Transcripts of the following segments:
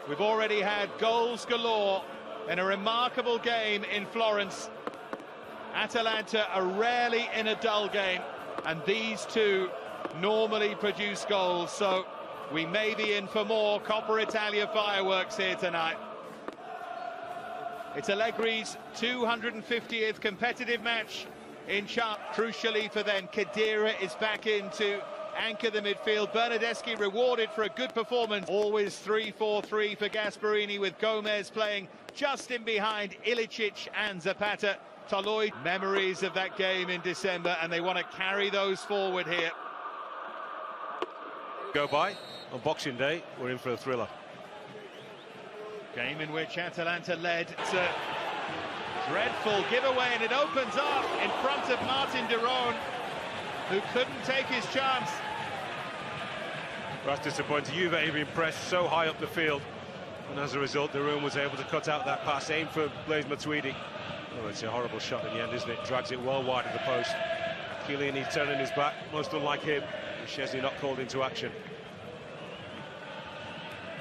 We've already had goals galore in a remarkable game in Florence. Atalanta are rarely in a dull game, and these two normally produce goals, so we may be in for more Coppa Italia fireworks here tonight. It's Allegri's 250th competitive match in Chart. Crucially for them, Khedira is back in to anchor the midfield. Bernardeschi rewarded for a good performance. Always 3-4-3 for Gasperini, with Gomez playing just in behind Ilicic and Zapata. Toloi, memories of that game in December, and they want to carry those forward here. Go by on Boxing Day, we're in for a thriller. Game in which Atalanta led. It's a dreadful giveaway, and it opens up in front of Martin de Roon, who couldn't take his chance. That's disappointing. Juve have been pressed so high up the field, and as a result, de Roon was able to cut out that pass, aimed for Blaise Matuidi. Oh, it's a horrible shot in the end, isn't it? Drags it well wide of the post. Chiellini turning his back, most unlike him. Szczesny not called into action.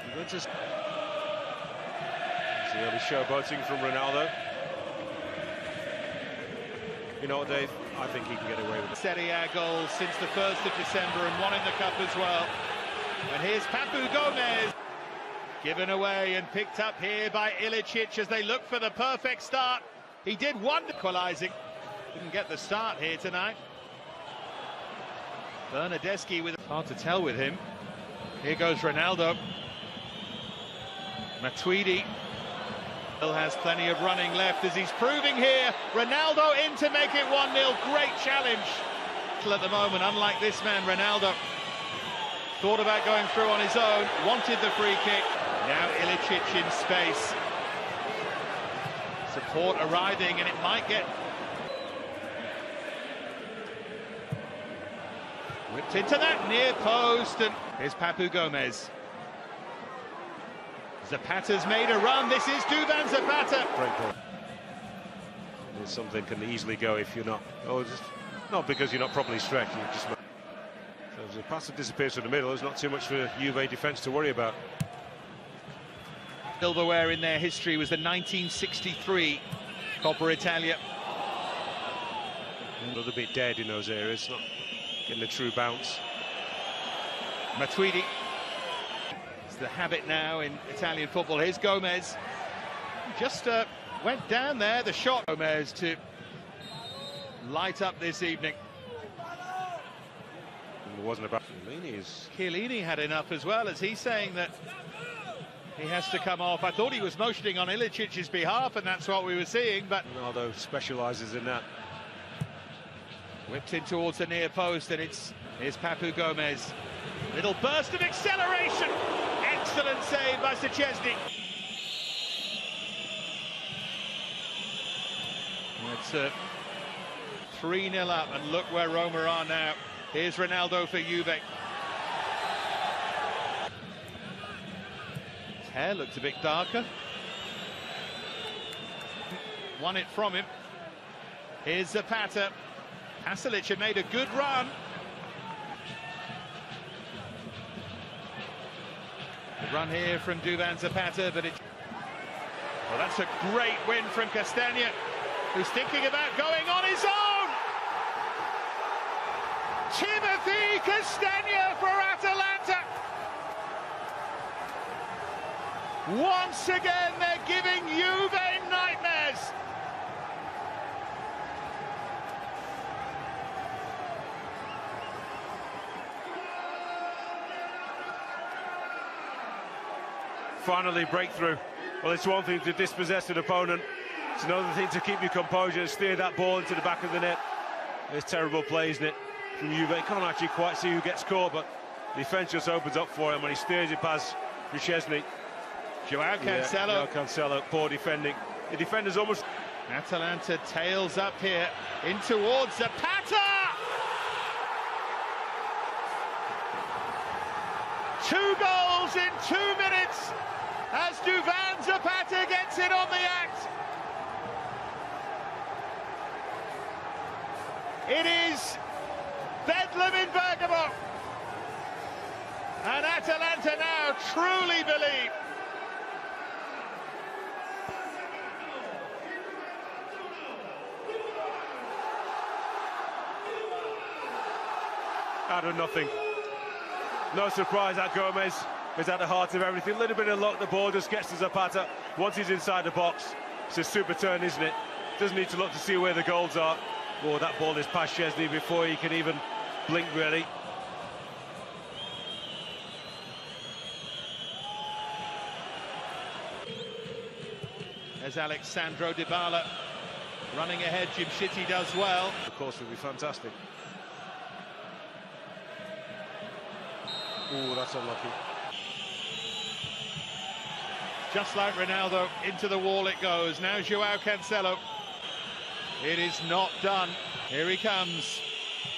Juventus. The early showboating from Ronaldo. You know what, Dave? I think he can get away with it. Serie A goals since the 1st of December, and one in the Cup as well. And here's Papu Gomez. Given away and picked up here by Ilicic as they look for the perfect start. He did wonder equalising. Didn't get the start here tonight. Bernardeschi with... Hard to tell with him. Here goes Ronaldo. Matuidi still has plenty of running left, as he's proving here. Ronaldo in to make it 1-0. Great challenge. At the moment, unlike this man, Ronaldo thought about going through on his own, wanted the free kick. Now Ilicic in space. Support arriving, and it might get whipped into that near post, and here's Papu Gomez. Zapata's made a run. This is Duvan Zapata. Great ball. Something can easily go if you're not. Oh, just not because you're not properly stretched. You just. So as a pass that disappears from the middle, there's not too much for Juve defence to worry about. Silverware in their history was the 1963 Coppa Italia. A little bit dead in those areas, not getting the true bounce. Matuidi. It's the habit now in Italian football. Here's Gomez. Just went down there, the shot. Gomez to light up this evening. It wasn't about Chiellini had enough as well, as he's saying that he has to come off. I thought he was motioning on Ilicic's behalf, and that's what we were seeing, but Ronaldo specialises in that. Whipped in towards the near post, and here's Papu Gomez. Little burst of acceleration. Excellent save by Szczesny. It's 3-0 up, and look where Roma are now. Here's Ronaldo for Juve. His hair looks a bit darker. Won it from him. Here's Zapata. Pasalic had made a good run. The run here from Duvan Zapata, but well, that's a great win from Castagna, who's thinking about going on his own. Timothy Castagna for Atalanta. Once again, they're giving Juve nightmares. Finally, breakthrough. Well, it's one thing to dispossess an opponent. It's another thing to keep your composure and steer that ball into the back of the net. It's terrible play, isn't it, from Juve? You can't actually quite see who gets caught, but the defence just opens up for him when he steers it past Szczesny. Joao Cancelo. Yeah, Joao Cancelo, poor defending. The defender's almost... Atalanta tails up here, in towards Zapata! 2 goals in 2 minutes as Duvan Zapata gets it on the act. It is bedlam in Bergamo. And Atalanta now truly believe out of nothing. No surprise that Gomez is at the heart of everything. A little bit of luck, the ball just gets to Zapata. Once he's inside the box, it's a super turn, isn't it? Doesn't need to look to see where the goals are. Oh, that ball is past Chesney before he can even blink, really. There's Alexandro Dybala running ahead. Jimshiti does well. Of course, it would be fantastic. Oh, that's unlucky. Just like Ronaldo, into the wall it goes. Now Joao Cancelo. It is not done. Here he comes.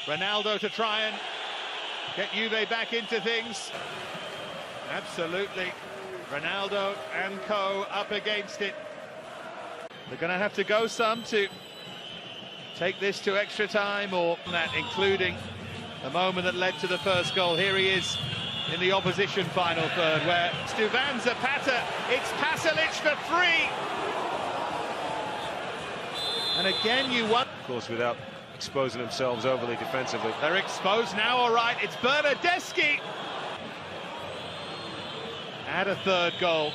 Ronaldo to try and get Juve back into things. Absolutely. Ronaldo and co up against it. They're going to have to go some to take this to extra time, or that, including the moment that led to the first goal. Here he is in the opposition final third, where Duvan Zapata, it's Pasalic for 3. And again, you won. Of course, without exposing themselves overly defensively. They're exposed now, all right. It's Bernardeschi. Add a third goal.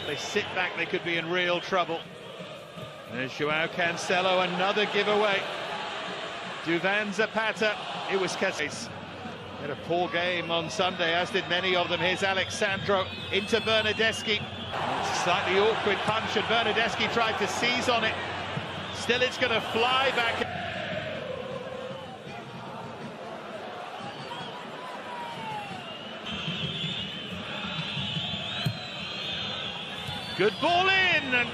They sit back, they could be in real trouble. There's Joao Cancelo, another giveaway. Duvan Zapata, it was Casillas. Had a poor game on Sunday, as did many of them. Here's Alexandro into Bernardeschi. It's a slightly awkward punch, and Bernardeschi tried to seize on it. Still, it's going to fly back. Good ball in, and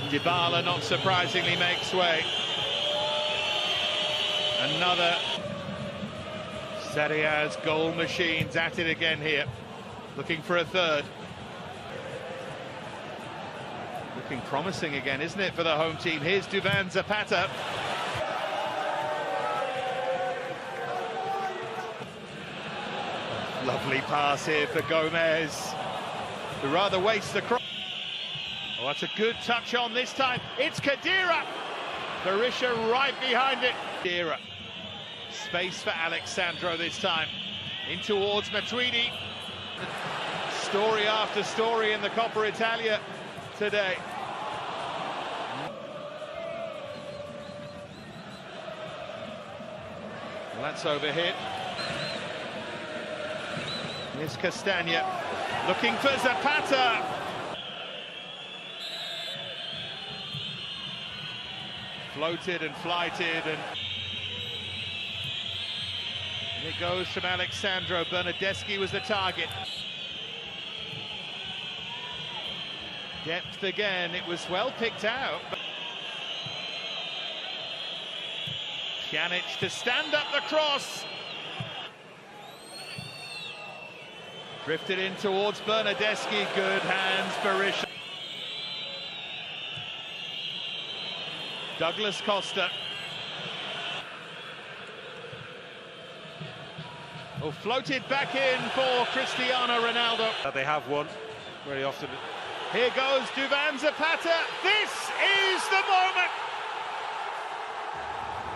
Dybala, not surprisingly, makes way. Another Serie A's goal machines at it again here, looking for a third. Looking promising again, isn't it, for the home team? Here's Duvan Zapata. Lovely pass here for Gomez, who rather wastes the cross. Oh, that's a good touch on this time. It's Khedira. Berisha right behind it. Khedira. Space for Alexandro this time. In towards Matuidi. Story after story in the Coppa Italia today. Well, that's overhit. Here's Castagna. Looking for Zapata. Floated and flighted, and it goes from Alexandro. Bernardeschi was the target. Depth again, it was well picked out. Pjanic to stand up the cross. Drifted in towards Bernardeschi, good hands, Berisha. Douglas Costa. Oh, floated back in for Cristiano Ronaldo. They have won very often. Here goes Duvan Zapata. This is the moment.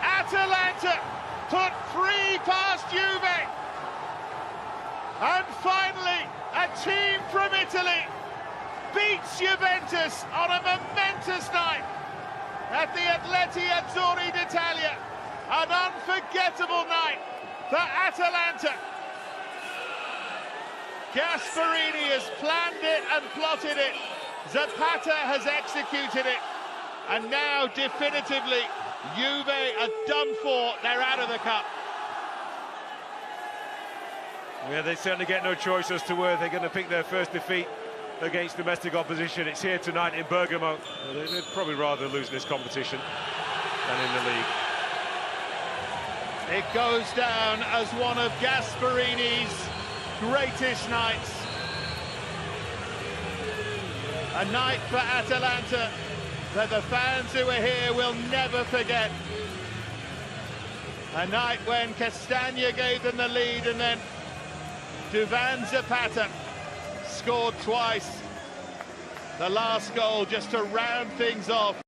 Atalanta put 3 past Juve. And finally, a team from Italy beats Juventus on a momentous night at the Atleti Azzurri d'Italia. An unforgettable night for Atalanta. Gasperini has planned it and plotted it. Zapata has executed it. And now, definitively, Juve are done for. They're out of the cup. Yeah, they certainly get no choice as to where they're going to pick their first defeat against domestic opposition. It's here tonight in Bergamo. They'd probably rather lose this competition than in the league. It goes down as one of Gasperini's greatest nights. A night for Atalanta that the fans who are here will never forget. A night when Castagna gave them the lead, and then Duvan Zapata scored twice. The last goal just to round things off.